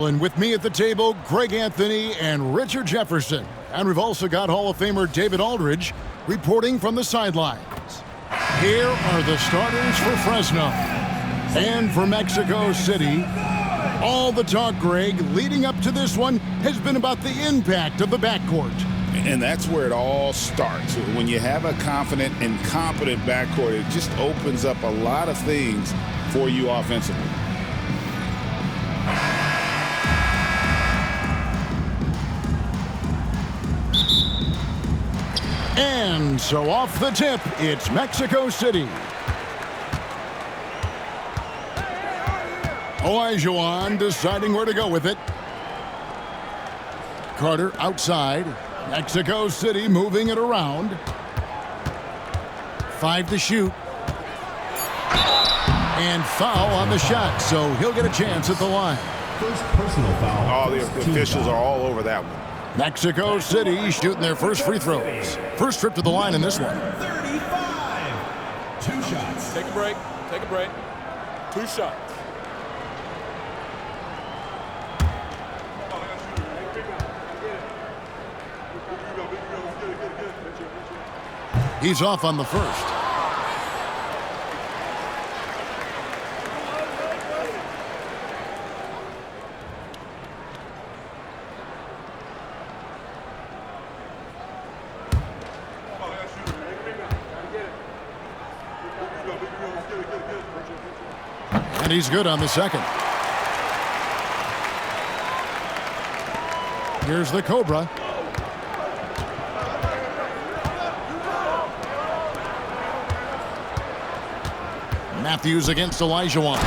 And with me at the table, Greg Anthony and Richard Jefferson. And we've also got Hall of Famer David Aldridge reporting from the sidelines. Here are the starters for Fresno. And for Mexico City, all the talk, Greg, leading up to this one has been about the impact of the backcourt. And that's where it all starts. When you have a confident and competent backcourt, it just opens up a lot of things for you offensively. And so off the tip, it's Mexico City. Olajuwon deciding where to go with it. Carter outside. Mexico City moving it around. 5 to shoot. And foul on the shot, so he'll get a chance at the line. First personal foul. All the officials are all over that one. Mexico City shooting their first free throws. First trip to the line in this one. 35. 2 shots. Take a break. Take a break. 2 shots. He's off on the first. And he's good on the second. Here's the Cobra. Matthews against Olajuwon.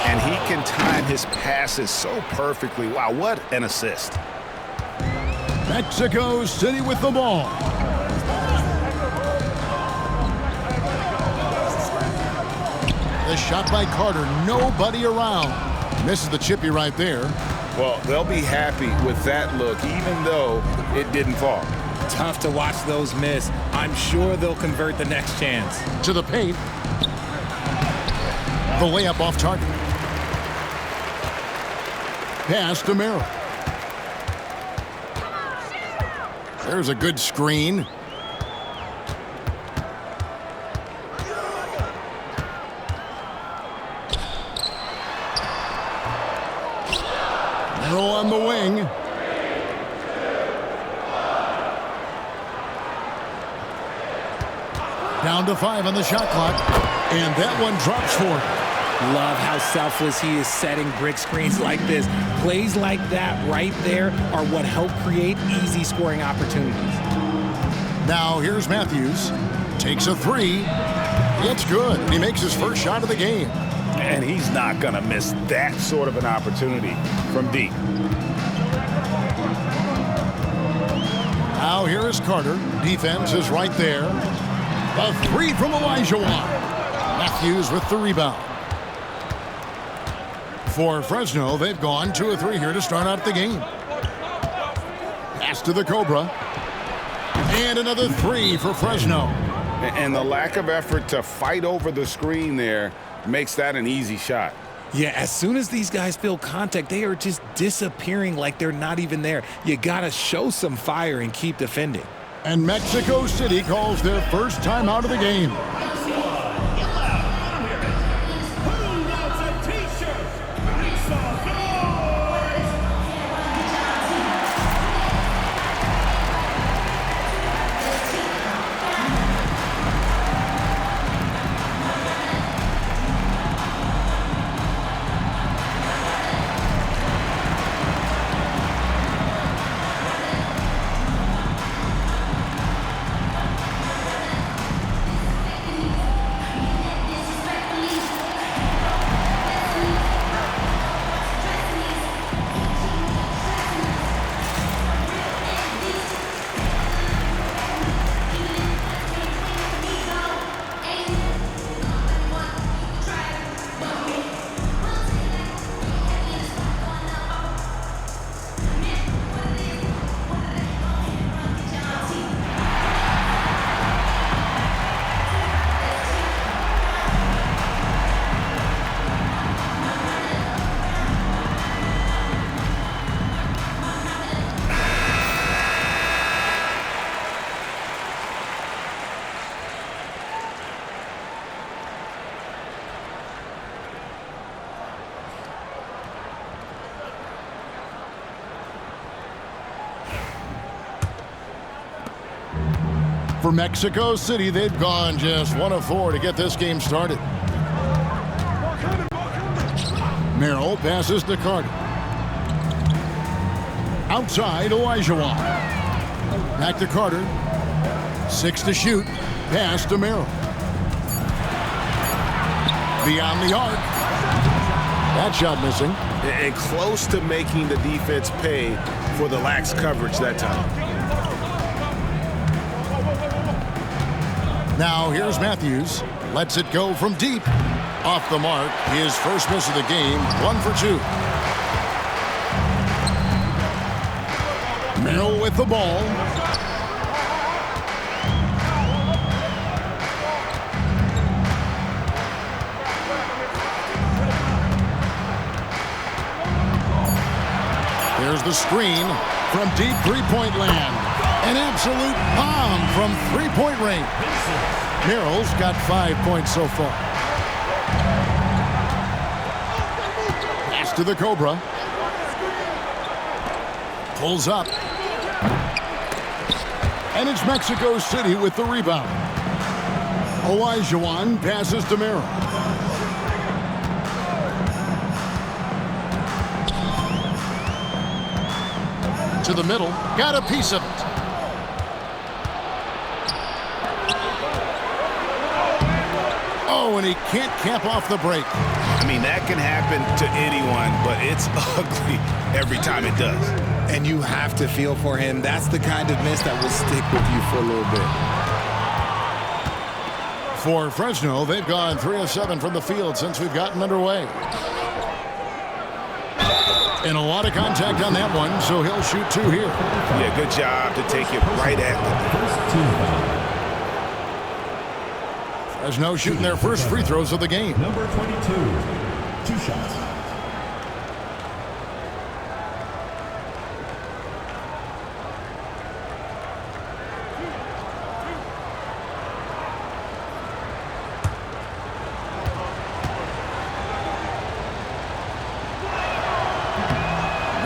And he can time his passes so perfectly. Wow, what an assist. Mexico City with the ball. The shot by Carter, nobody around. Misses the chippy right there. Well, they'll be happy with that look, even though it didn't fall. Tough to watch those miss. I'm sure they'll convert the next chance. To the paint. The layup off target. Pass to Merrill. There's a good screen. Merrill on the wing. Down to 5 on the shot clock. And that one drops for him. Love how selfless he is setting brick screens like this. Plays like that right there are what help create easy scoring opportunities. Now here's Matthews. Takes a 3. It's good. And he makes his first shot of the game. And he's not going to miss that sort of an opportunity from deep. Now here is Carter. Defense is right there. A 3 from Olajuwon. Matthews with the rebound. For Fresno, they've gone 2 of 3 here to start out the game. Pass to the Cobra. And another 3 for Fresno. And the lack of effort to fight over the screen there makes that an easy shot. Yeah, as soon as these guys feel contact, they are just disappearing like they're not even there. You got to show some fire and keep defending. And Mexico City calls their first time out of the game. For Mexico City, they've gone just 1 of 4 to get this game started. Merrill passes to Carter. Outside, Olajuwon. Back to Carter. 6 to shoot. Pass to Merrill. Beyond the arc. That shot missing. And close to making the defense pay for the lax coverage that time. Now here's Matthews. Lets it go from deep. Off the mark. His first miss of the game. 1 for 2. Merrill with the ball. There's the screen from deep three-point land. An absolute bomb from three-point range. Merrill's got 5 points so far. Pass to the Cobra. Pulls up. And it's Mexico City with the rebound. Olajuwon passes to Merrill. To the middle. Got a piece of it. Oh, and he can't cap off the break. I mean, that can happen to anyone, but it's ugly every time it does. And you have to feel for him. That's the kind of miss that will stick with you for a little bit. For Fresno, they've gone 3 of 7 from the field since we've gotten underway. And a lot of contact on that one, so he'll shoot 2 here. Yeah, good job to take it right at the Fresno shooting their first free throws of the game. Number 22, 2 shots.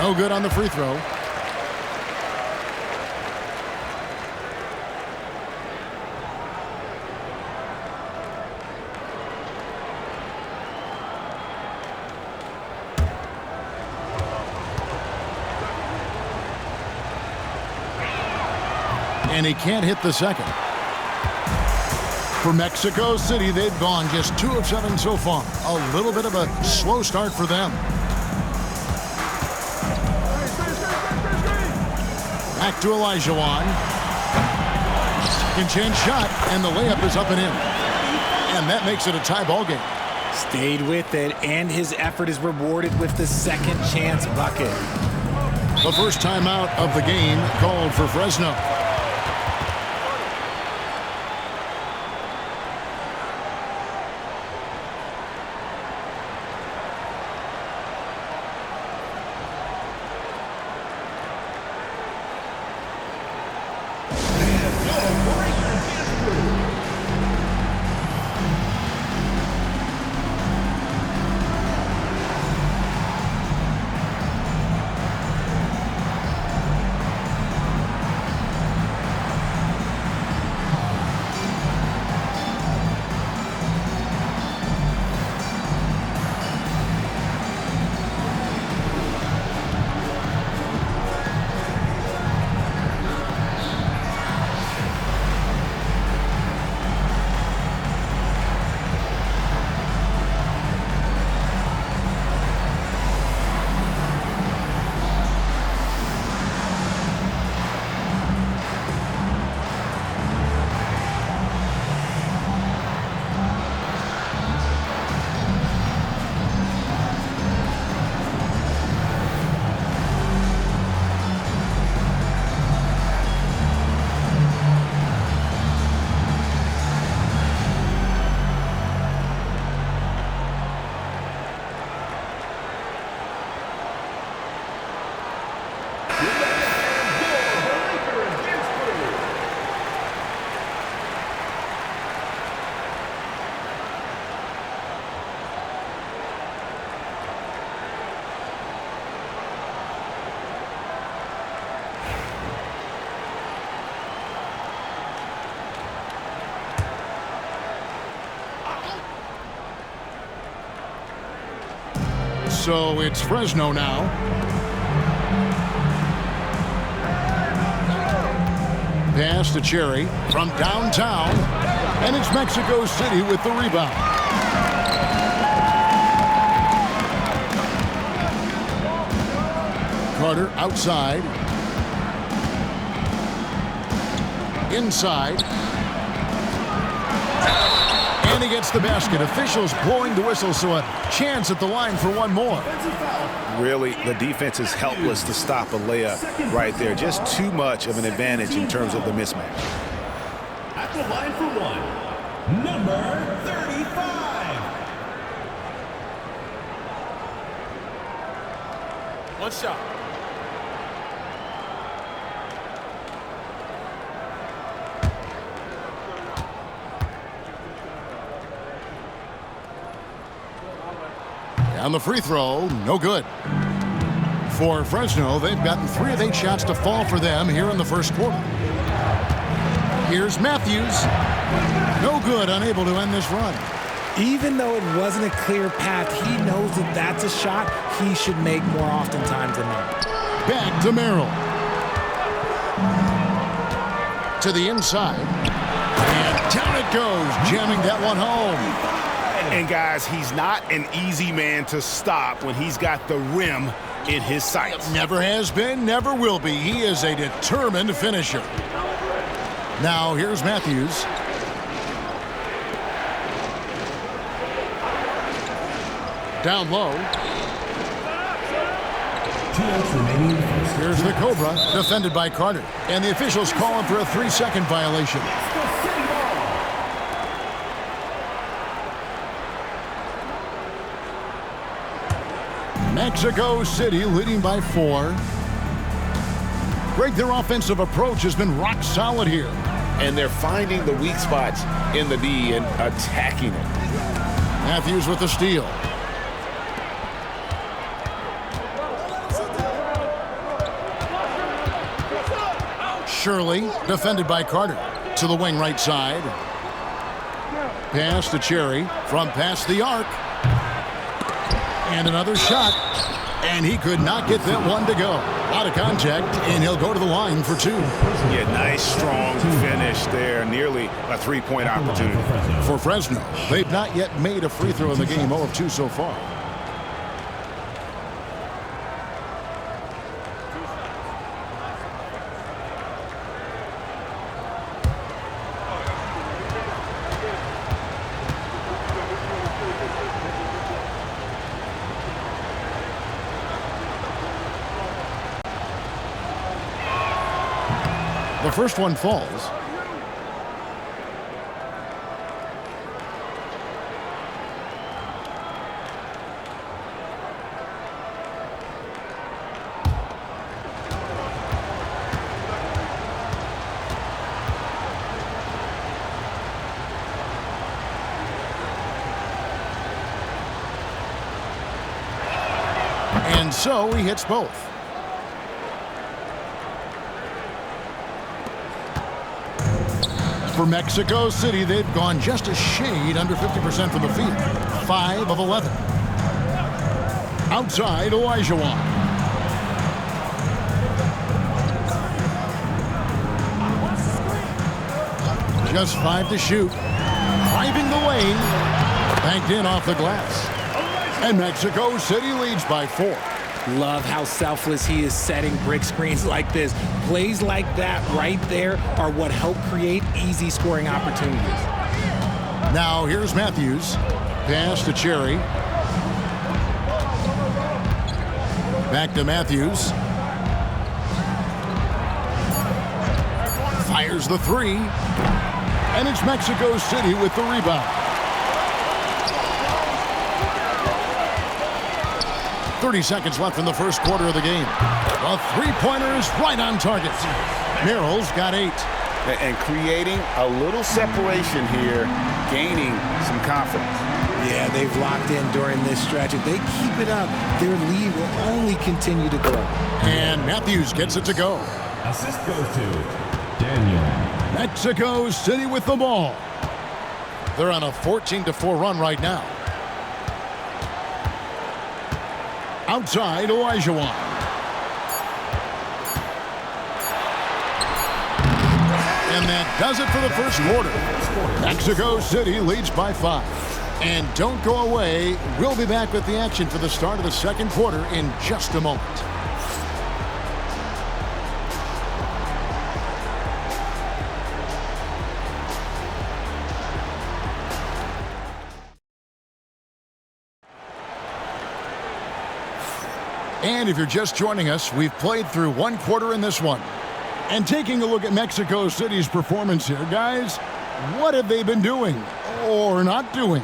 No good on the free throw. And he can't hit the second. For Mexico City, they've gone just 2 of 7 so far. A little bit of a slow start for them. Back to Olajuwon. Second chance shot, and the layup is up and in. And that makes it a tie ball game. Stayed with it, and his effort is rewarded with the second chance bucket. The first timeout of the game called for Fresno. So it's Fresno now. Pass to Cherry from downtown. And it's Mexico City with the rebound. Carter outside. Inside. And he gets the basket. Officials blowing the whistle, so a chance at the line for one more. Really, the defense is helpless to stop a layup right there. Just too much of an advantage in terms of the mismatch. At the line for one, number 35. One shot. On the free throw, no good. For Fresno, they've gotten 3 of 8 shots to fall for them here in the first quarter. Here's Matthews. No good, unable to end this run. Even though it wasn't a clear path, he knows that that's a shot he should make more oftentimes than not. Back to Merrill. To the inside. And down it goes, jamming that one home. And guys, he's not an easy man to stop when he's got the rim in his sights. Never has been, never will be. He is a determined finisher. Now here's Matthews. Down low. 2 minutes remaining in the first. Here's the Cobra, defended by Carter. And the officials call him for a 3-second violation. Mexico City leading by 4. Greg, their offensive approach has been rock solid here. And they're finding the weak spots in the D and attacking it. Matthews with the steal. Shirley, defended by Carter. To the wing right side. Pass to Cherry from past the arc. And another shot. And he could not get that one to go. Out of contact, and he'll go to the line for 2. Yeah, nice, strong finish there. Nearly a 3-point opportunity. For Fresno, they've not yet made a free throw in the game, 0 of 2 so far. The first one falls. And so he hits both. For Mexico City, they've gone just a shade under 50% from the field. 5 of 11. Outside, Olajuwon. Just 5 to shoot. Driving the lane. Banked in off the glass. And Mexico City leads by 4. Love how selfless he is setting brick screens like this. Plays like that right there are what help create easy scoring opportunities. Now here's Matthews. Pass to Cherry. Back to Matthews. Fires the 3. And it's Mexico City with the rebound. 30 seconds left in the first quarter of the game. The 3-pointer is right on target. Merrill's got 8. And creating a little separation here, gaining some confidence. Yeah, they've locked in during this stretch. If they keep it up, their lead will only continue to grow. And Matthews gets it to go. Assist goes to Daniel. Mexico City with the ball. They're on a 14-4 run right now. Outside, Olajuwon. And that does it for the first quarter. Mexico City leads by 5. And don't go away. We'll be back with the action for the start of the second quarter in just a moment. And if you're just joining us, we've played through one quarter in this one. And taking a look at Mexico City's performance here, guys, what have they been doing or not doing?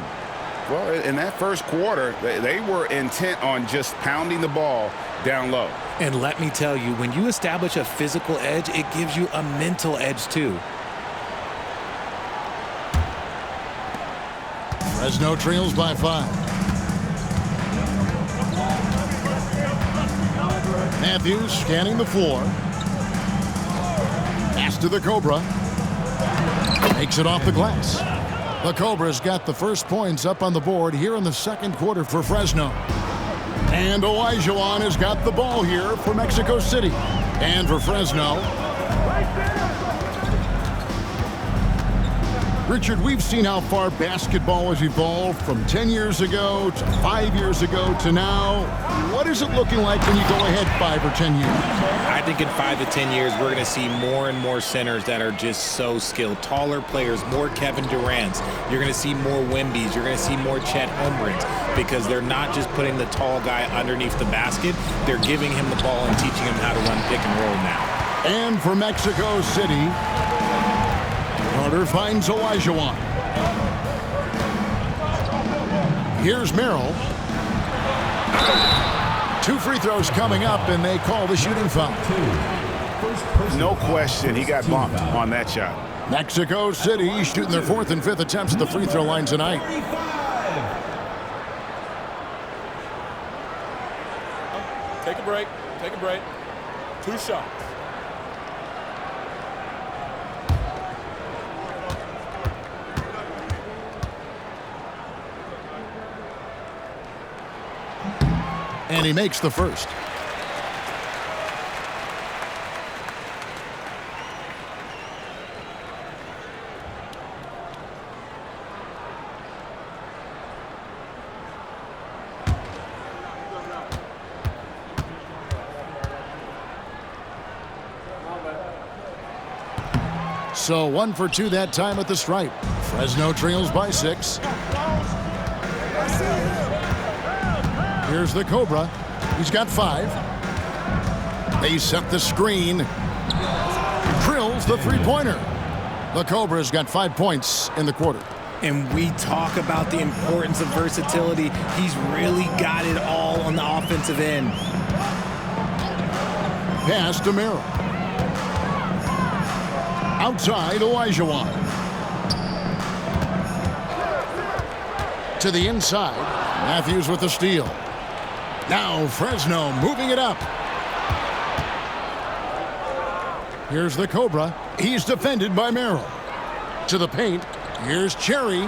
Well, in that first quarter, they were intent on just pounding the ball down low. And let me tell you, when you establish a physical edge, it gives you a mental edge too. Fresno trails by 5. Matthews scanning the floor. Pass to the Cobra. Makes it off the glass. The Cobra's got the first points up on the board here in the second quarter for Fresno. And Olajuwon has got the ball here for Mexico City. And for Fresno. Richard, we've seen how far basketball has evolved from 10 years ago to 5 years ago to now. What is it looking like when you go ahead 5 or 10 years? I think in 5 to 10 years, we're going to see more and more centers that are just so skilled. Taller players, more Kevin Durant's. You're going to see more Wemby's. You're going to see more Chet Holmgrens because they're not just putting the tall guy underneath the basket. They're giving him the ball and teaching him how to run pick and roll now. And for Mexico City, Carter finds Olajuwon. Here's Merrill. 2 free throws coming up, and they call the shooting foul. No question, he got bumped on that shot. Mexico City shooting their 4th and 5th attempts at the free throw line tonight. Take a break. Take a break. 2 shots. And he makes the first. So 1 for 2 that time at the stripe. Fresno trails by 6. Here's the Cobra. He's got 5. They set the screen. Drills the three-pointer. The Cobra's got 5 points in the quarter. And we talk about the importance of versatility. He's really got it all on the offensive end. Pass to Merrill. Outside, Olajuwon. To the inside. Matthews with the steal. Now Fresno moving it up. Here's the Cobra. He's defended by Merrill. To the paint. Here's Cherry.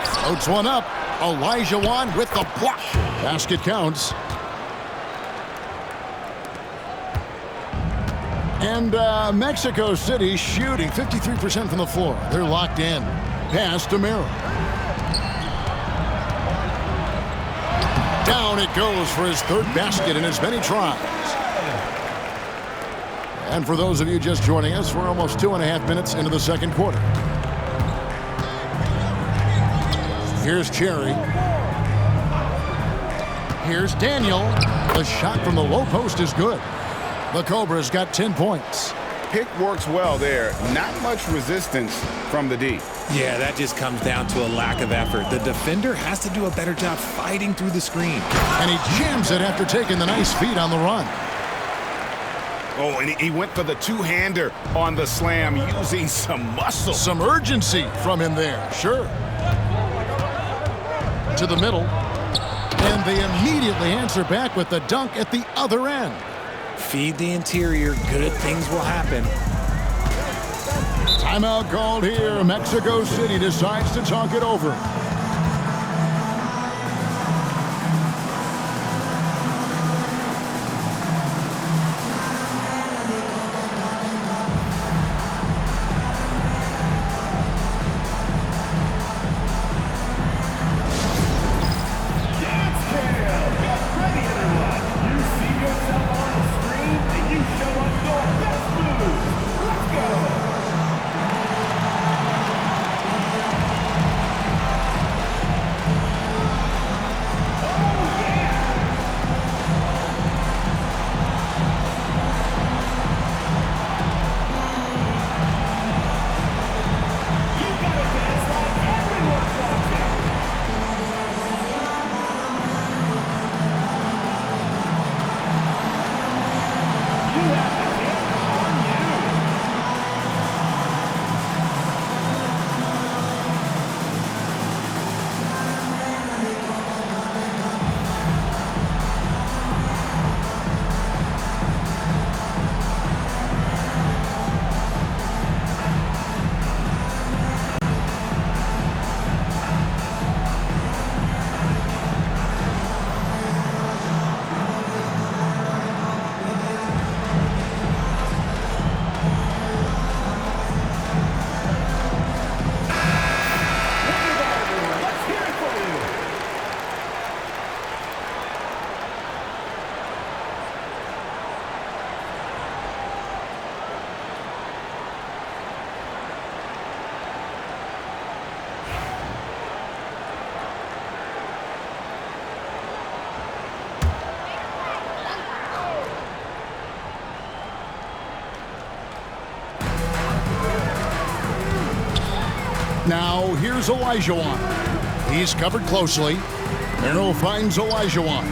Floats one up. Olajuwon with the block. Basket counts. And Mexico City shooting 53% from the floor. They're locked in. Pass to Merrill. Down it goes for his 3rd basket in as many tries. And for those of you just joining us, we're almost 2.5 minutes into the second quarter. Here's Cherry. Here's Daniel. The shot from the low post is good. The Cobra's got 10 points. Pick works well there. Not much resistance from the D. Yeah, that just comes down to a lack of effort. The defender has to do a better job fighting through the screen. And he jams it after taking the nice feed on the run. Oh, and he went for the two-hander on the slam using some muscle. Some urgency from him there, sure. To the middle. And they immediately answer back with the dunk at the other end. Feed the interior, good things will happen. Timeout called here. Mexico City decides to talk it over. Now here's Olajuwon. He's covered closely. Merrill finds Olajuwon.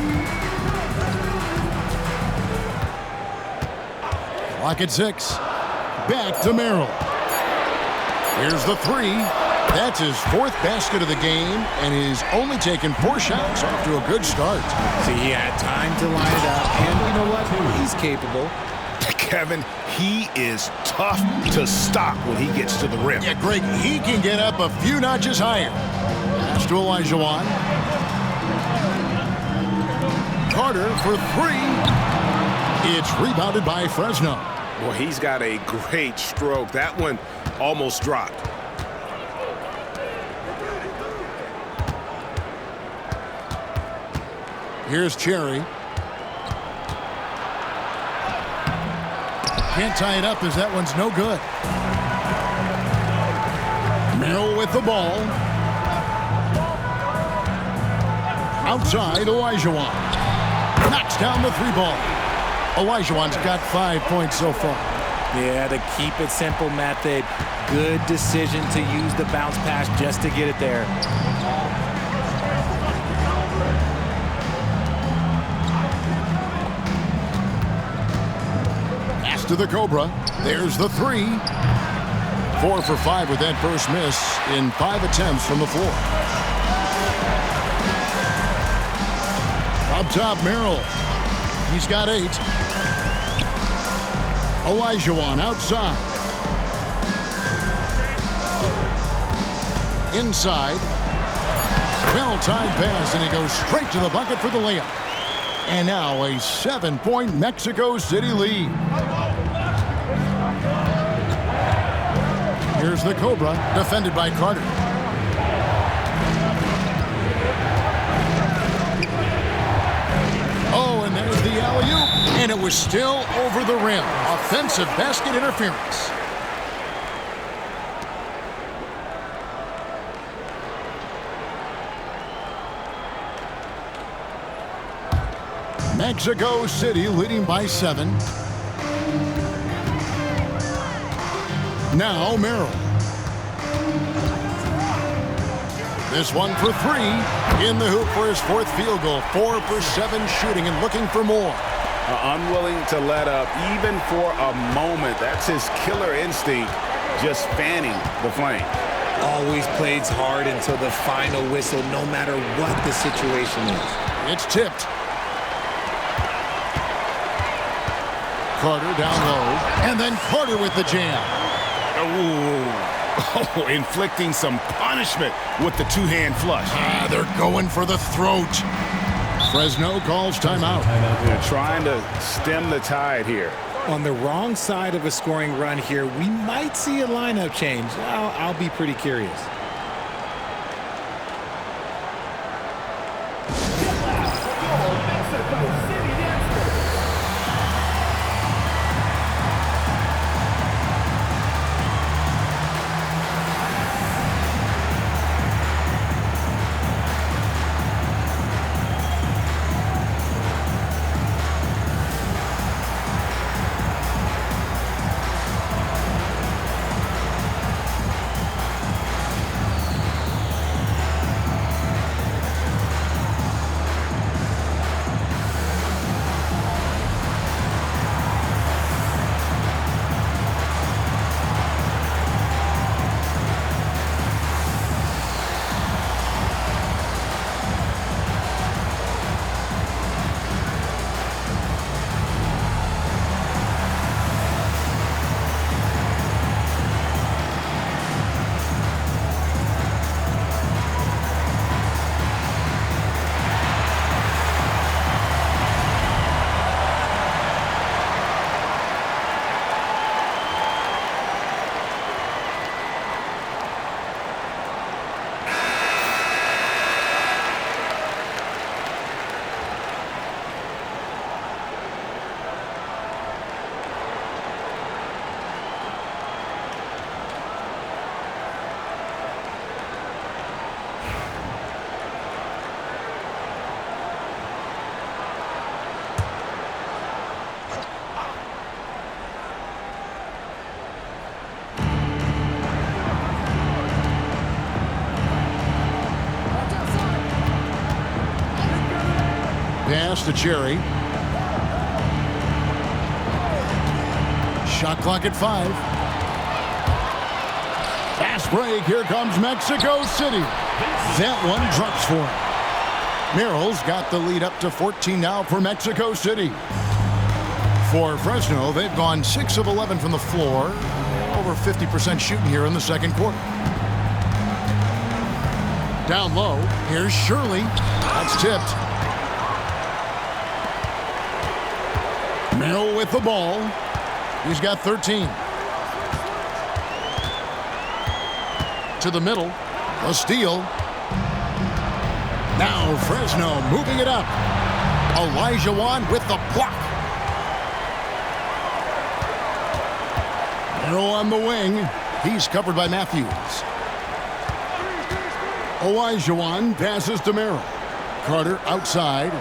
Clock at 6. Back to Merrill. Here's the 3. That's his 4th basket of the game, and he's only taken 4 shots off to a good start. See, he had time to line it up, and you know what? He's capable. Kevin, he is tough to stop when he gets to the rim. Yeah, Greg, he can get up a few notches higher. Pass to Olajuwon. Carter for 3. It's rebounded by Fresno. Well, he's got a great stroke. That one almost dropped. Here's Cherry. Can't tie it up as that one's no good. Merrill with the ball. Outside, Olajuwon. Knocks down the 3 ball. Olajuwon's got 5 points so far. Yeah, the keep it simple method. Good decision to use the bounce pass just to get it there. Pass to the Cobra. There's the 3. 4 for 5 with that first miss in 5 attempts from the floor. Up top, Merrill. He's got 8. Olajuwon outside. Inside. Well-timed pass, and he goes straight to the bucket for the layup. And now a 7-point Mexico City lead. Here's the Cobra, defended by Carter. Oh, and there's the alley-oop, and it was still over the rim. Offensive basket interference. Mexico City leading by 7. Now Merrill. This one for 3. In the hoop for his 4th field goal. 4 for 7 shooting and looking for more. Unwilling to let up even for a moment. That's his killer instinct, just fanning the flame. Always plays hard until the final whistle, no matter what the situation is. It's tipped. Carter down low. And then Carter with the jam. Oh, inflicting some punishment with the 2-hand flush. They're going for the throat. Fresno calls timeout. They're trying to stem the tide here. On the wrong side of a scoring run here, we might see a lineup change. I'll be pretty curious. Pass to Cherry. Shot clock at 5. Fast break. Here comes Mexico City. That one drops for him. Merrill's got the lead up to 14 now for Mexico City. For Fresno, they've gone 6 of 11 from the floor. Over 50% shooting here in the second quarter. Down low. Here's Shirley. That's tipped. Merrill with the ball. He's got 13. To the middle. A steal. Now Fresno moving it up. Elijah Wan with the block. Merrill on the wing. He's covered by Matthews. Elijah Wan passes to Merrill. Carter outside.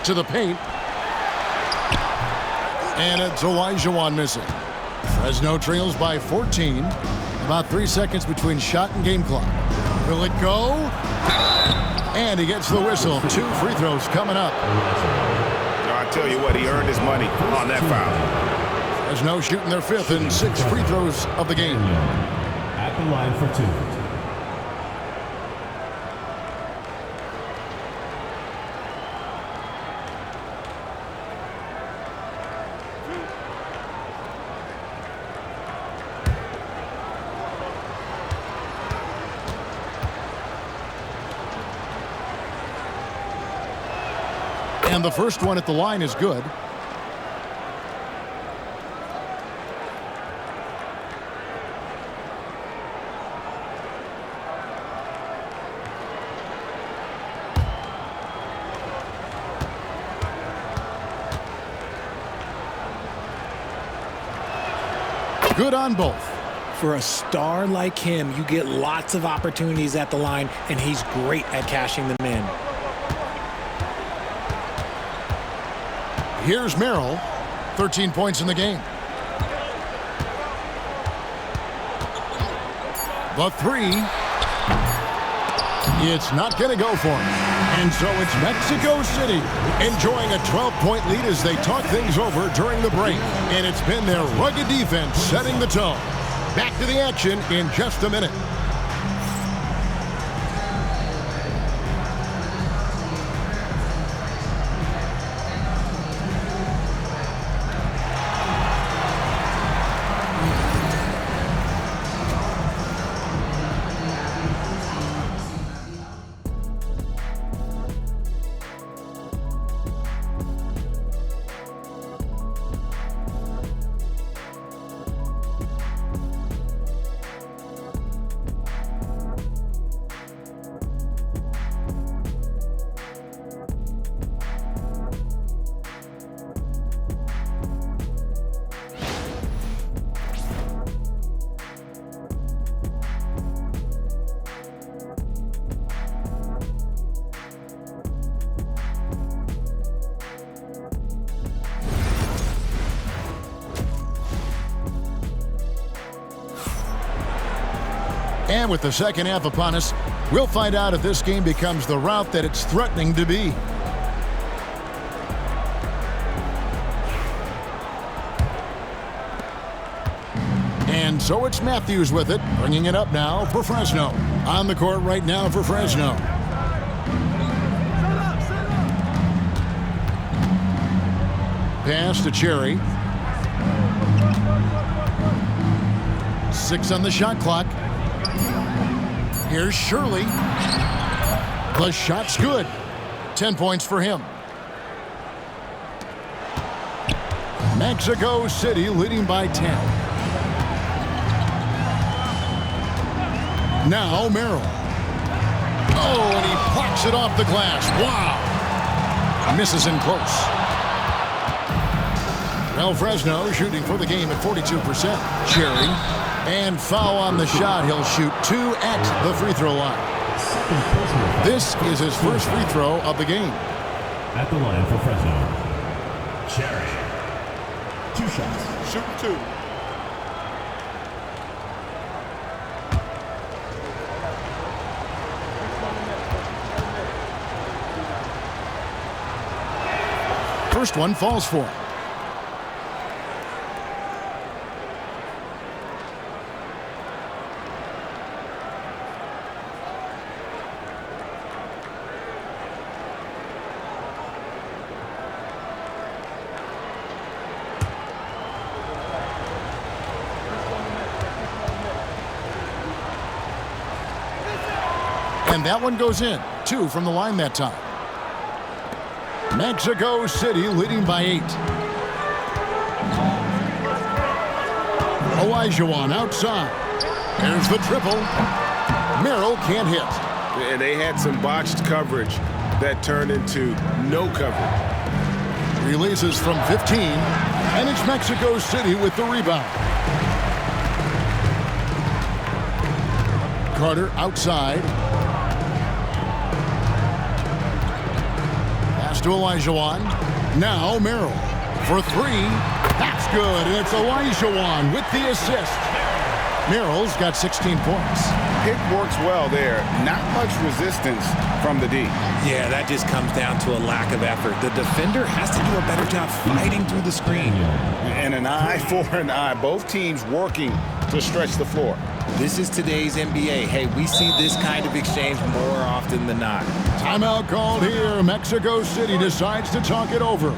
To the paint. And it's Elijah Wan missing. Fresno trails by 14. About 3 seconds between shot and game clock. Will it go? And he gets the whistle. 2 free throws coming up. I tell you what, he earned his money on that foul. Fresno shooting their 5th and 6 free throws of the game. At the line for 2. And the first one at the line is good. Good on both. For a star like him, you get lots of opportunities at the line, and he's great at cashing them in. Here's Merrill, 13 points in the game. The 3. It's not going to go for him. And so it's Mexico City enjoying a 12-point lead as they talk things over during the break. And it's been their rugged defense setting the tone. Back to the action in just a minute. And with the second half upon us, we'll find out if this game becomes the route that it's threatening to be. And so it's Matthews with it, bringing it up now for Fresno. On the court right now for Fresno. Pass to Cherry. 6 on the shot clock. Here's Shirley. The shot's good. 10 points for him. Mexico City leading by 10. Now Merrill. Oh, and he plucks it off the glass. Wow. Misses in close. Well, Fresno shooting for the game at 42%. Cherry. And foul on the shot. He'll shoot 2 at the free throw line. This is his first free throw of the game. At the line for Fresno, Cherry. 2 shots. Shoot 2. first one falls for him. And that one goes in. 2 from the line that time. Mexico City leading by 8. Olajuwon outside. There's the triple. Merrill can't hit. And they had some botched coverage that turned into no coverage. Releases from 15. And it's Mexico City with the rebound. Carter outside. To Olajuwon. Now Merrill for 3. That's good. And it's Olajuwon with the assist. Merrill's got 16 points. Pick works well there. Not much resistance from the D. Yeah, that just comes down to a lack of effort. The defender has to do a better job fighting through the screen. And an eye for an eye. Both teams working to stretch the floor. This is today's NBA. Hey, we see this kind of exchange more often than not. Timeout called here. Mexico City decides to talk it over.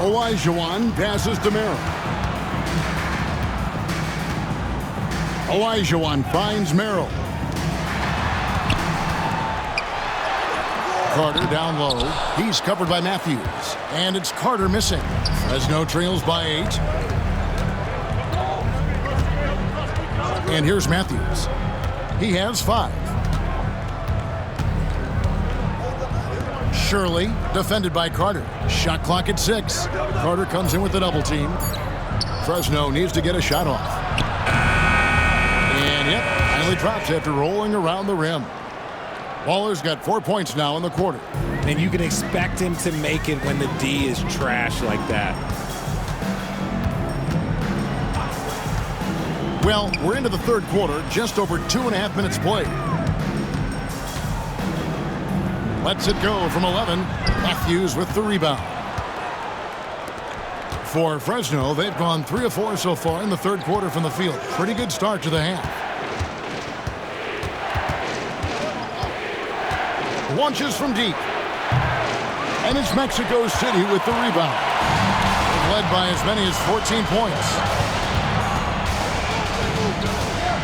Olajuwon passes to Merrill. Olajuwon finds Merrill. Carter down low. He's covered by Matthews. And it's Carter missing. Fresno trails by 8. And here's Matthews. He has 5. Shirley, defended by Carter. Shot clock at 6. Carter comes in with the double team. Fresno needs to get a shot off. And yep, finally drops after rolling around the rim. Waller's got 4 points now in the quarter. And you can expect him to make it when the D is trash like that. Well, we're into the third quarter, just over 2.5 minutes played. Lets it go from 11. Matthews with the rebound. For Fresno, they've gone 3 of 4 so far in the third quarter from the field. Pretty good start to the half. Launches from deep. And it's Mexico City with the rebound. They've led by as many as 14 points.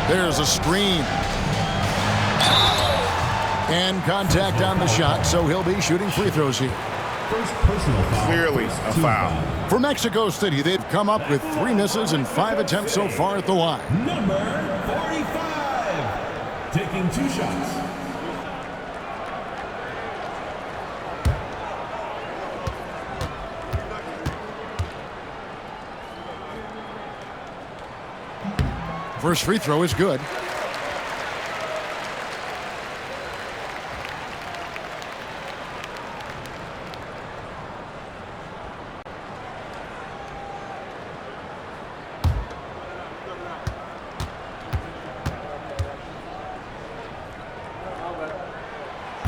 There's a screen. And contact on the shot, so he'll be shooting free throws here. Clearly a foul. For Mexico City, they've come up with 3 misses and 5 attempts so far at the line. Number 45, taking 2 shots. First free throw is good.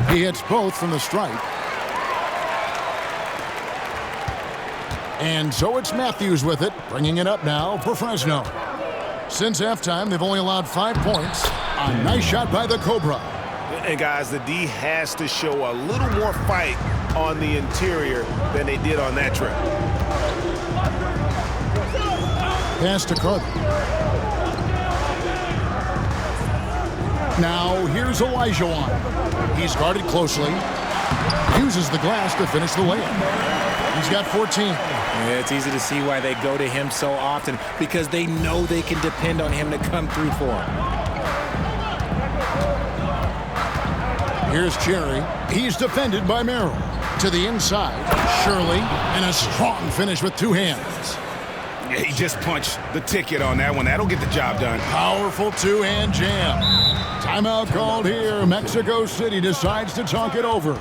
He hits both from the stripe. And so it's Matthews with it, bringing it up now for Fresno. Since halftime, they've only allowed 5 points. A nice shot by the Cobra. And guys, the D has to show a little more fight on the interior than they did on that trip. Pass to Carter. Now here's Olajuwon. He's guarded closely. Uses the glass to finish the layup. He's got 14. Yeah, it's easy to see why they go to him so often, because they know they can depend on him to come through for them. Here's Cherry. He's defended by Merrill. To the inside, Shirley, and a strong finish with 2 hands. Yeah, he just punched the ticket on that one. That'll get the job done. Powerful 2-hand jam. Timeout called here. Mexico City decides to talk it over.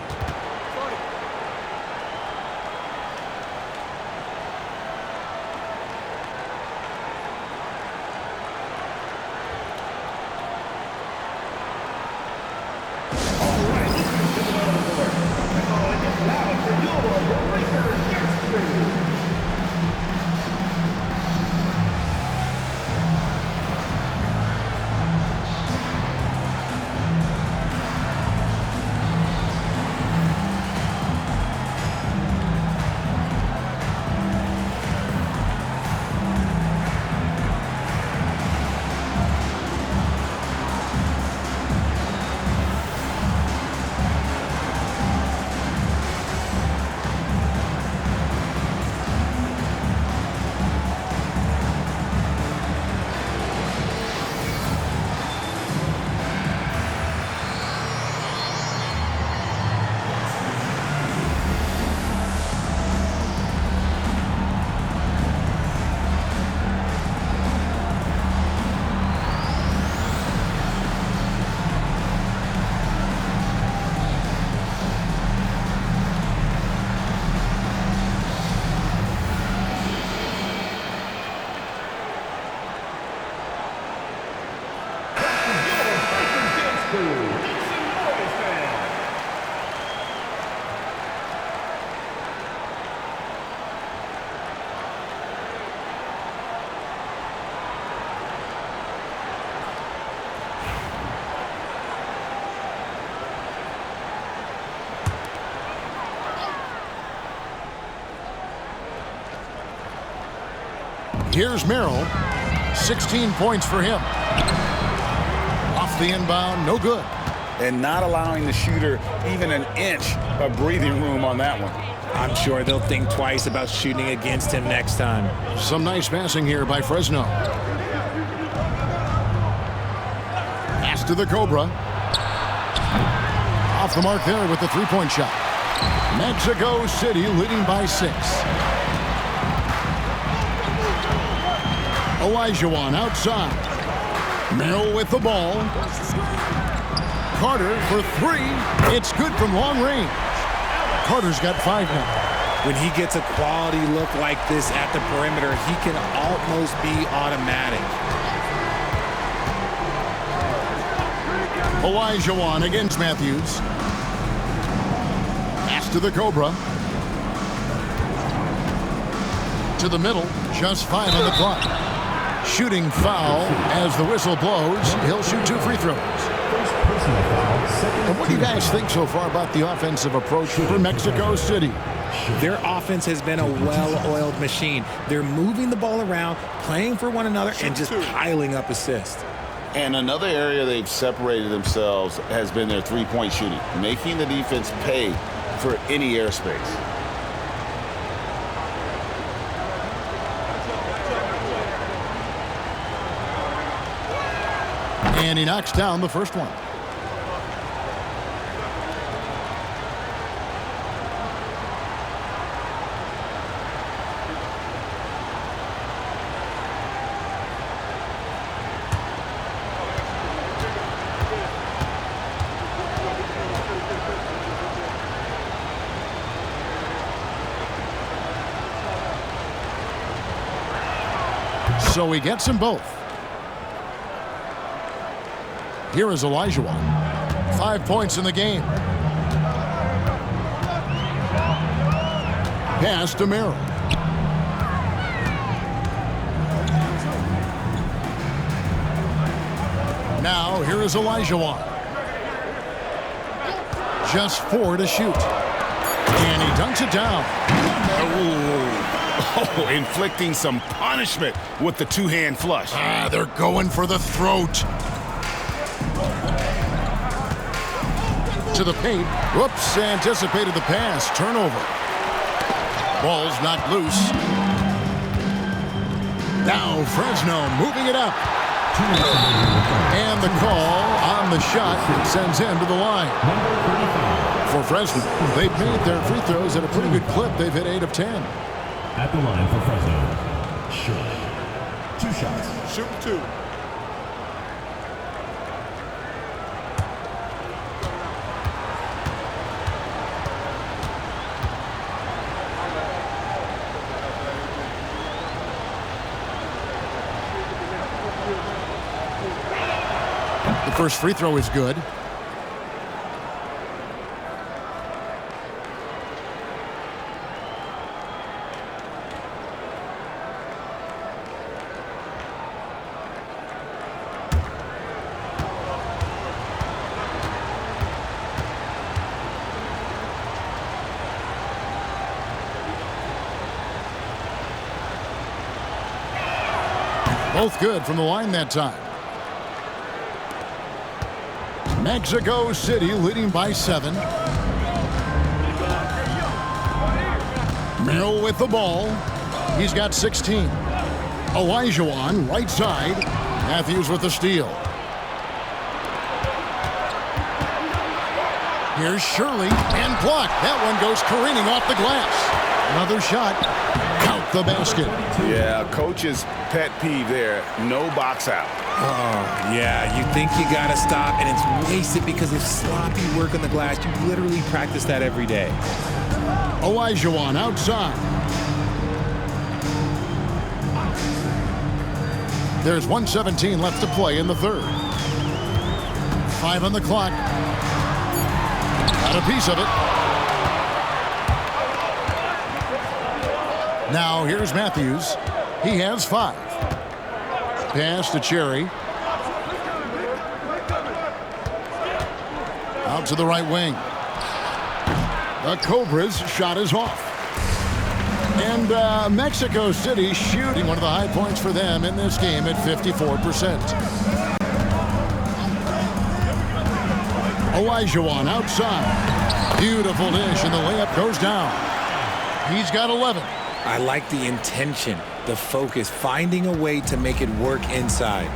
Here's Merrill. 16 points for him. Off the inbound, no good. And not allowing the shooter even an inch of breathing room on that one. I'm sure they'll think twice about shooting against him next time. Some nice passing here by Fresno. Pass to the Cobra. Off the mark there with the three-point shot. Mexico City leading by 6. Olajuwon outside. Merrill with the ball. Carter for 3. It's good from long range. Carter's got 5 now. When he gets a quality look like this at the perimeter, he can almost be automatic. Olajuwon against Matthews. Pass to the Cobra. To the middle, just 5 on the clock. Shooting foul as the whistle blows. He'll shoot 2 free throws. And what do you guys think so far about the offensive approach for Mexico City? Their offense has been a well-oiled machine. They're moving the ball around, playing for one another, and just piling up assists. And another area they've separated themselves has been their three-point shooting, making the defense pay for any airspace. And he knocks down the first one. So he gets them both. Here is Olajuwon. 5 points in the game. Pass to Merrill. Now, here is Olajuwon. Just 4 to shoot. And he dunks it down. Oh, inflicting some punishment with the two-hand flush. They're going for the throat. To the paint. Whoops, anticipated the pass. Turnover. Ball's knocked loose. Now Fresno moving it up. And the call on the shot sends him to the line. For Fresno, they've made their free throws at a pretty good clip. They've hit 8 of 10. At the line for Fresno, short. 2 shots. Shoot 2. The first free throw is good. Both good from the line that time. Mexico City leading by 7. Merrill with the ball. He's got 16. Olajuwon, right side. Matthews with the steal. Here's Shirley and blocked. That one goes careening off the glass. Another shot. Count the basket. Yeah, coach's pet peeve there. No box out. Oh, yeah, you think you got to stop, and it's wasted because of sloppy work on the glass. You literally practice that every day. Olajuwon outside. There's 1:17 left to play in the third. 5 on the clock. Got a piece of it. Now here's Matthews. He has 5. Pass to Cherry. Out to the right wing. The Cobras shot is off. And Mexico City shooting one of the high points for them in this game at 54%. Olajuwon outside. Beautiful dish, and the layup goes down. He's got 11. I like the intention, the focus, finding a way to make it work inside.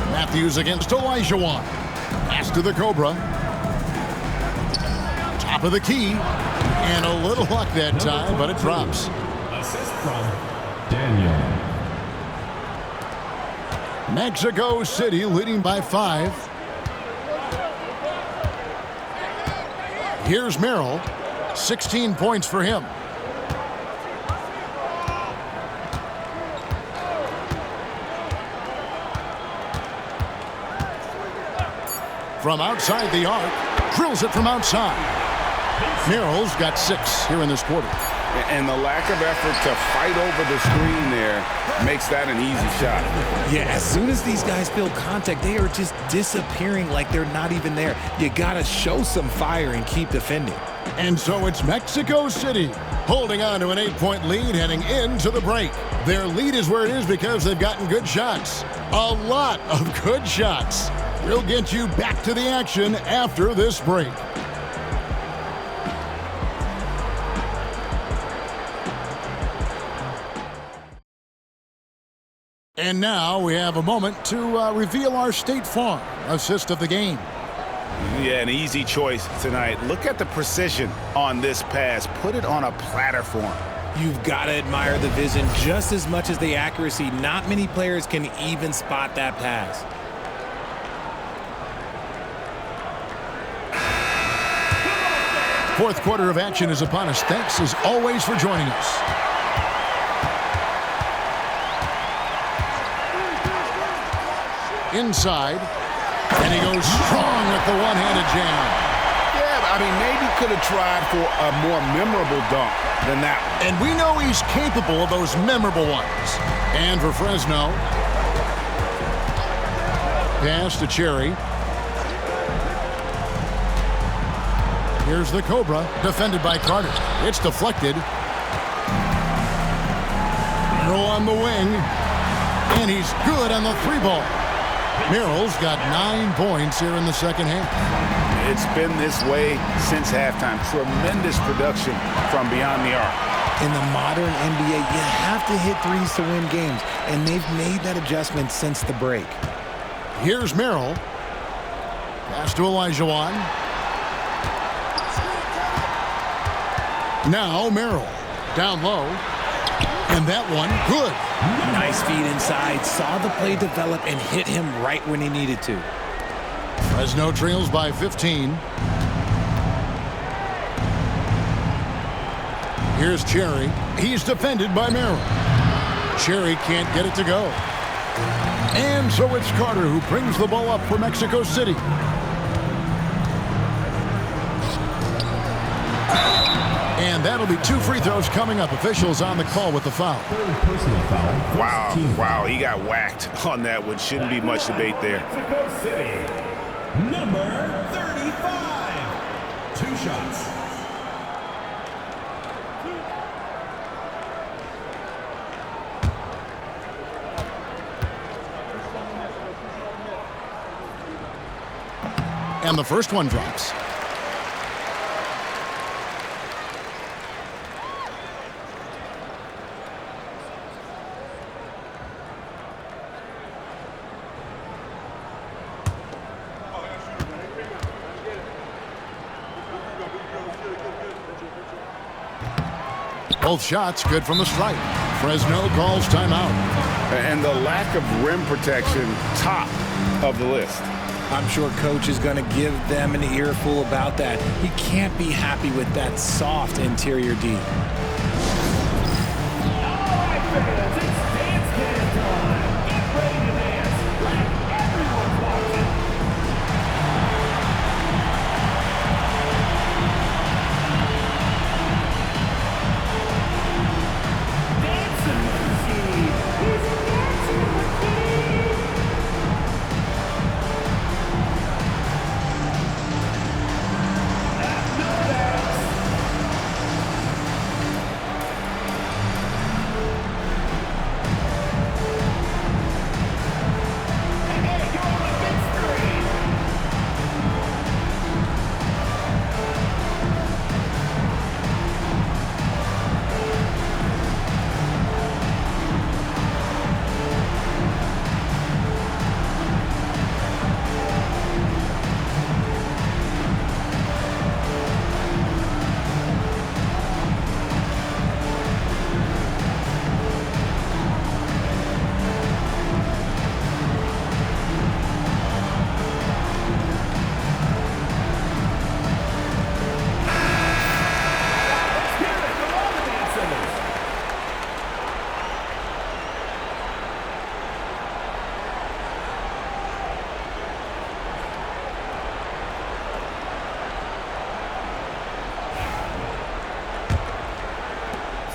Matthews against Olajuwon. Pass to the Cobra. Top of the key. And a little luck that time, but it drops. Assist from Daniel. Mexico City leading by 5. Here's Merrill. 16 points for him. From outside the arc, drills it from outside. Merrill's got 6 here in this quarter. And the lack of effort to fight over the screen there makes that an easy shot. Yeah, as soon as these guys feel contact, they are just disappearing like they're not even there. You got to show some fire and keep defending. And so it's Mexico City holding on to an 8-point lead heading into the break. Their lead is where it is because they've gotten good shots. A lot of good shots. We'll get you back to the action after this break. And now we have a moment to reveal our State Farm assist of the game. Yeah, an easy choice tonight. Look at the precision on this pass. Put it on a platter form. You've got to admire the vision just as much as the accuracy. Not many players can even spot that pass. Fourth quarter of action is upon us. Thanks as always for joining us. inside. And he goes strong with the one-handed jam. Yeah, I mean, maybe could have tried for a more memorable dunk than that one. And we know he's capable of those memorable ones. And for Fresno, pass to Cherry. Here's the Cobra, defended by Carter. It's deflected. Merrill on the wing. And he's good on the three ball. Merrill's got 9 points here in the second half. It's been this way since halftime. Tremendous production from beyond the arc. In the modern NBA, you have to hit threes to win games, and they've made that adjustment since the break. Here's Merrill. Pass to Olajuwon. Now Merrill. Down low. And that one, good. Nice feed inside. Saw the play develop and hit him right when he needed to. Fresno trails by 15. Here's Cherry. He's defended by Merrill. Cherry can't get it to go. And so it's Carter who brings the ball up for Mexico City. And that'll be 2 free throws coming up. Officials on the call with the foul. Personal foul. Wow, he got whacked on that one. Shouldn't be much debate there. Mexico City. Number 35. 2 shots. And the first one drops. Both shots good from the stripe. Fresno calls timeout. And the lack of rim protection, top of the list. I'm sure coach is going to give them an earful about that. He can't be happy with that soft interior D.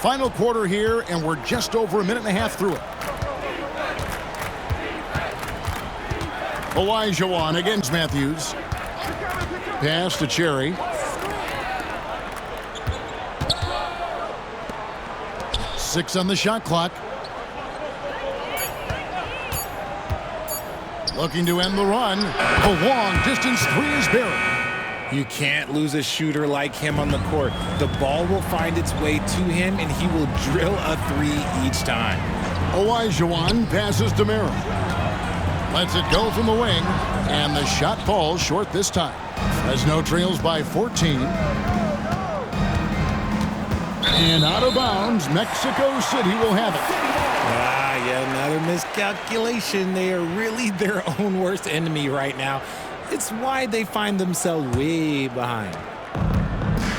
Final quarter here, and we're just over a minute and a half through it. Olajuwon against Matthews. Pass to Cherry. Six on the shot clock. Looking to end the run. The long distance three is buried. You can't lose a shooter like him on the court. The ball will find its way to him, and he will drill a three each time. Olajuwon passes to Merrill. Lets it go from the wing, and the shot falls short this time. Fresno trails by 14. And out of bounds, Mexico City will have it. Yeah, another miscalculation. They are really their own worst enemy right now. It's why they find themselves way behind.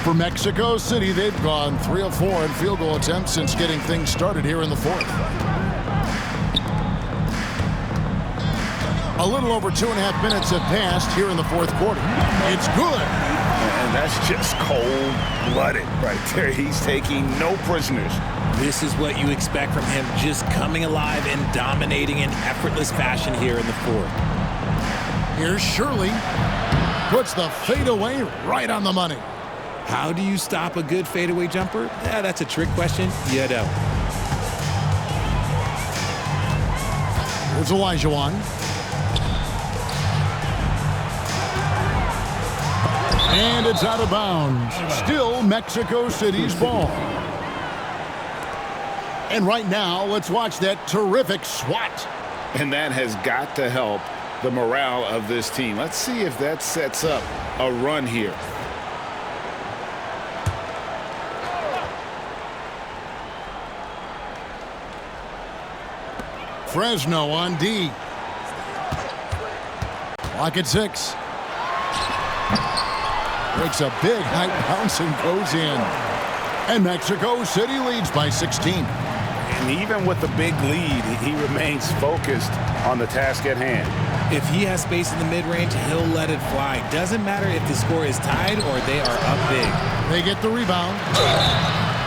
For Mexico City, they've gone 3 of 4 in field goal attempts since getting things started here in the fourth. little over 2.5 minutes have passed here in the fourth quarter. It's good. And that's just cold-blooded right there. He's taking no prisoners. This is what you expect from him, just coming alive and dominating in effortless fashion here in the fourth. Here's Shirley. Puts the fadeaway right on the money. How do you stop a good fadeaway jumper? Yeah, that's a trick question. You don't. Here's Olajuwon. And it's out of bounds. Still Mexico City's ball. And right now, let's watch that terrific swat. And that has got to help the morale of this team. Let's see if that sets up a run here. Fresno on D. Clock at 6. Breaks a big high bounce and goes in. And Mexico City leads by 16. And even with the big lead, he remains focused on the task at hand. If he has space in the mid-range, he'll let it fly. Doesn't matter if the score is tied or they are up big. They get the rebound.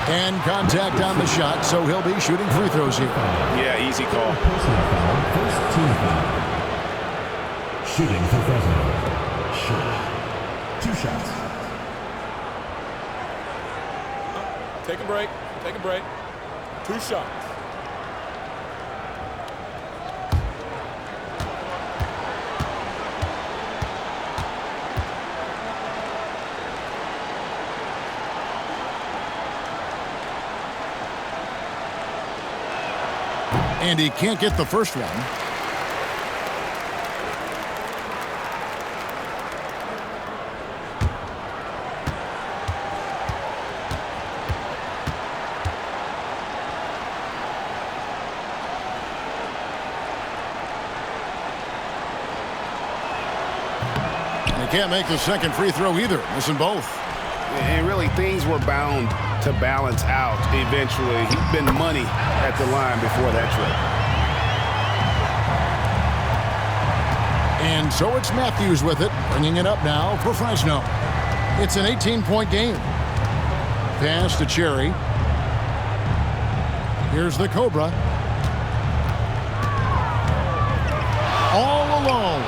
And contact on the shot, so he'll be shooting free throws here. Yeah, easy call. Personal foul, first team foul. Shooting for Fresno. Short. 2 shots. Take a break. Take a break. 2 shots. And he can't get the first one. And he can't make the second free throw either. Missing both. And really, things were bound to balance out eventually. He'd been money at the line before that trip. And so it's Matthews with it, bringing it up now for Fresno. It's an 18-point game. Pass to Cherry. Here's the Cobra. All alone.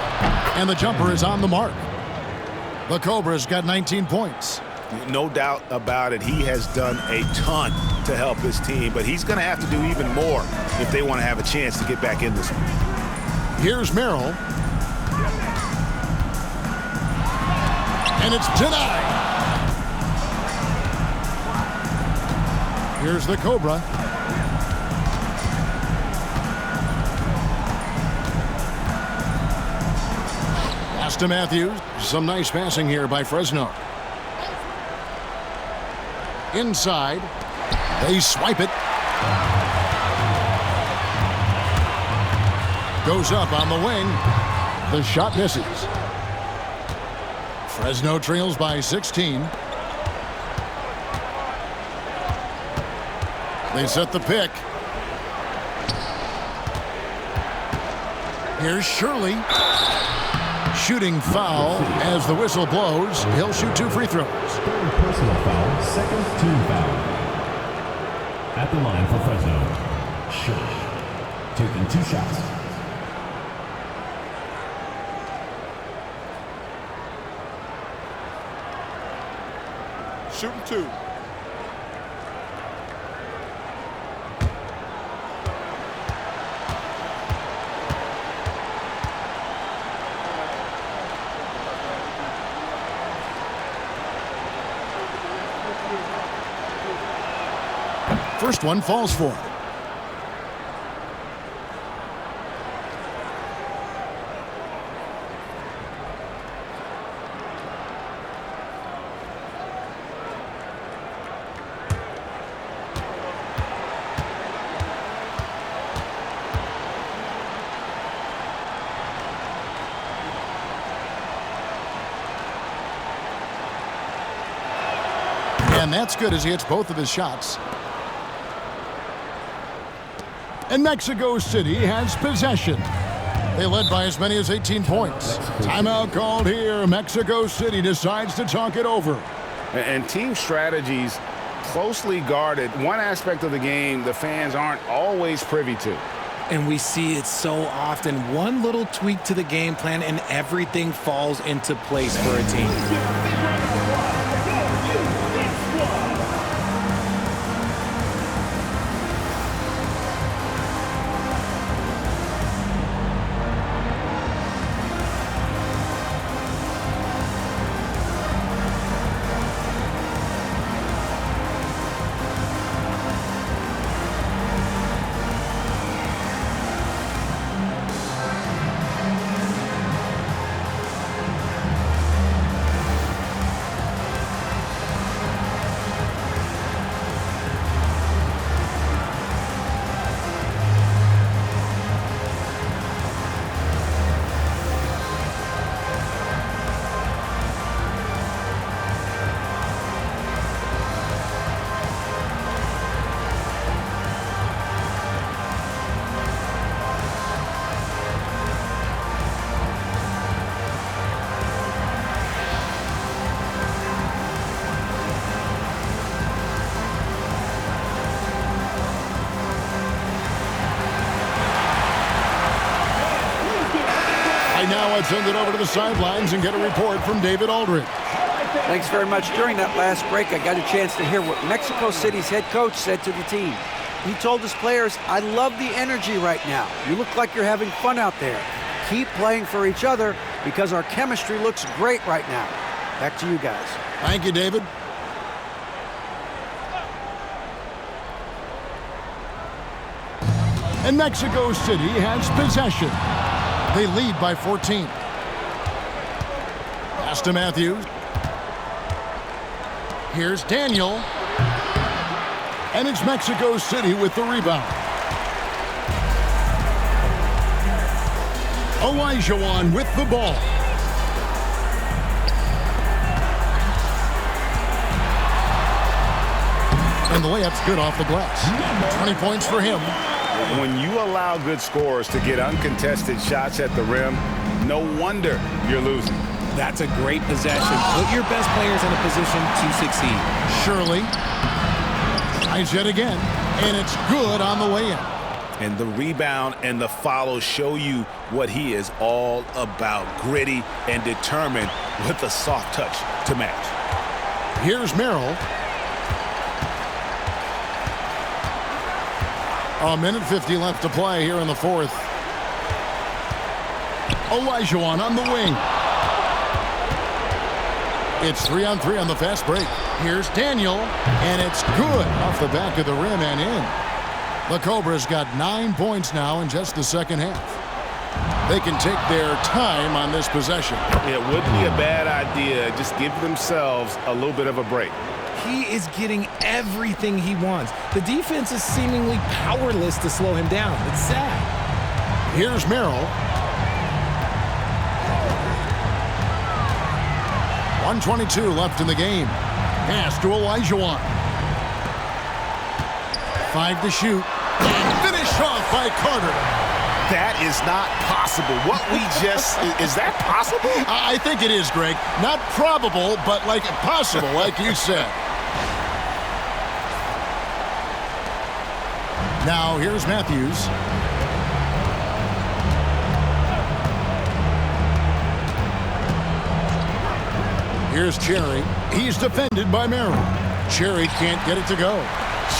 And the jumper is on the mark. The Cobra's got 19 points. No doubt about it. He has done a ton to help his team, but he's going to have to do even more if they want to have a chance to get back in this one. Here's Merrill. And it's denied. Here's the Cobra. Pass to Matthews. Some nice passing here by Fresno. Inside. They swipe it. Goes up on the wing. The shot misses. Fresno trails by 16. They set the pick. Here's Shirley. Shooting foul as the whistle blows. He'll shoot 2 free throws. Third personal foul, second team foul. At the line for Fresno. Short. Taking 2 shots. Shooting 2. First one falls for him. And that's good as he hits both of his shots. And Mexico City has possession. They led by as many as 18 points. Timeout called here. Mexico City decides to talk it over. And team strategies closely guarded. One aspect of the game the fans aren't always privy to. And we see it so often. One little tweak to the game plan and everything falls into place for a team. Now let's send it over to the sidelines and get a report from David Aldridge. Thanks very much. During that last break, I got a chance to hear what Mexico City's head coach said to the team. He told his players, "I love the energy right now. You look like you're having fun out there. Keep playing for each other because our chemistry looks great right now." Back to you guys. Thank you, David. And Mexico City has possession. They lead by 14. Pass to Matthews. Here's Daniel. And it's Mexico City with the rebound. Olajuwon with the ball. And the layup's good off the glass. 20 points for him. When you allow good scorers to get uncontested shots at the rim, no wonder you're losing. That's a great possession. Put your best players in a position to succeed. Shirley. Tries yet again. And it's good on the way in. And the rebound and the follow show you what he is all about. Gritty and determined with a soft touch to match. Here's Merrill. A minute 50 left to play here in the fourth. Olajuwon on the wing. It's 3-on-3 on the fast break. Here's Daniel, and it's good off the back of the rim and in. The Cobras got 9 points now in just the second half. They can take their time on this possession. It wouldn't be a bad idea. Just give themselves a little bit of a break. He is getting everything he wants. The defense is seemingly powerless to slow him down. It's sad. Here's Merrill. 1:22 left in the game. Pass to Olajuwon. 5 to shoot. And finish off by Carter. That is not possible. What we just, is that possible? I think it is, Greg. Not probable, but like possible, like you said. Now, here's Matthews. Here's Cherry. He's defended by Merrill. Cherry can't get it to go.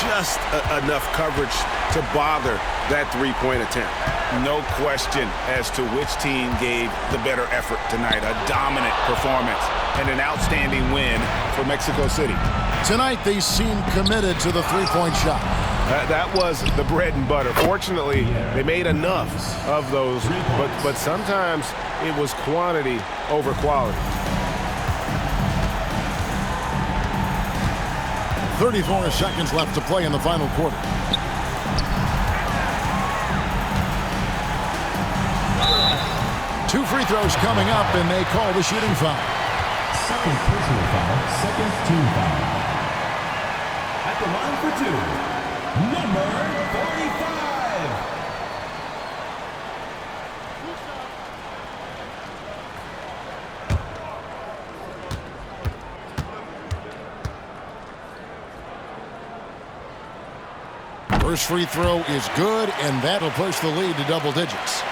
Just enough coverage to bother that three-point attempt. No question as to which team gave the better effort tonight. A dominant performance and an outstanding win for Mexico City. Tonight, they seem committed to the three-point shot. That was the bread and butter. Fortunately, they made enough of those, but sometimes it was quantity over quality. 34 seconds left to play in the final quarter. Two free throws coming up, and they call the shooting foul. Second personal foul, second team foul. At the line for two, number 45. First free throw is good, and that'll push the lead to double digits.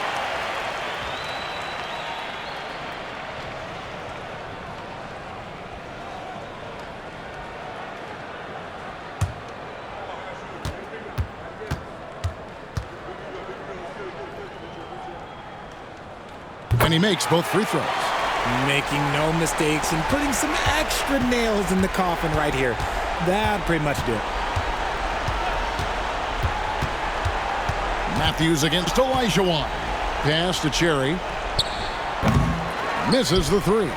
And he makes both free throws. Making no mistakes and putting some extra nails in the coffin right here. That'd pretty much do it. Matthews against Olajuwon. Pass to Cherry. Misses the three.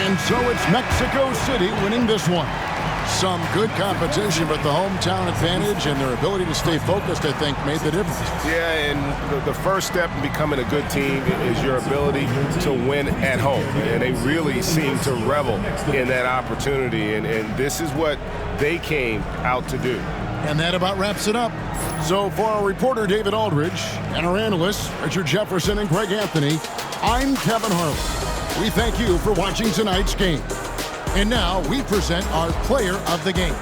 And so it's Mexico City winning this one. Some good competition, but the hometown advantage and their ability to stay focused, I think, made the difference. Yeah, and the first step in becoming a good team is your ability to win at home. And they really seem to revel in that opportunity, and this is what they came out to do. And that about wraps it up. So for our reporter, David Aldridge, and our analysts, Richard Jefferson and Greg Anthony, I'm Kevin Harlan. We thank you for watching tonight's game. And now we present our player of the game.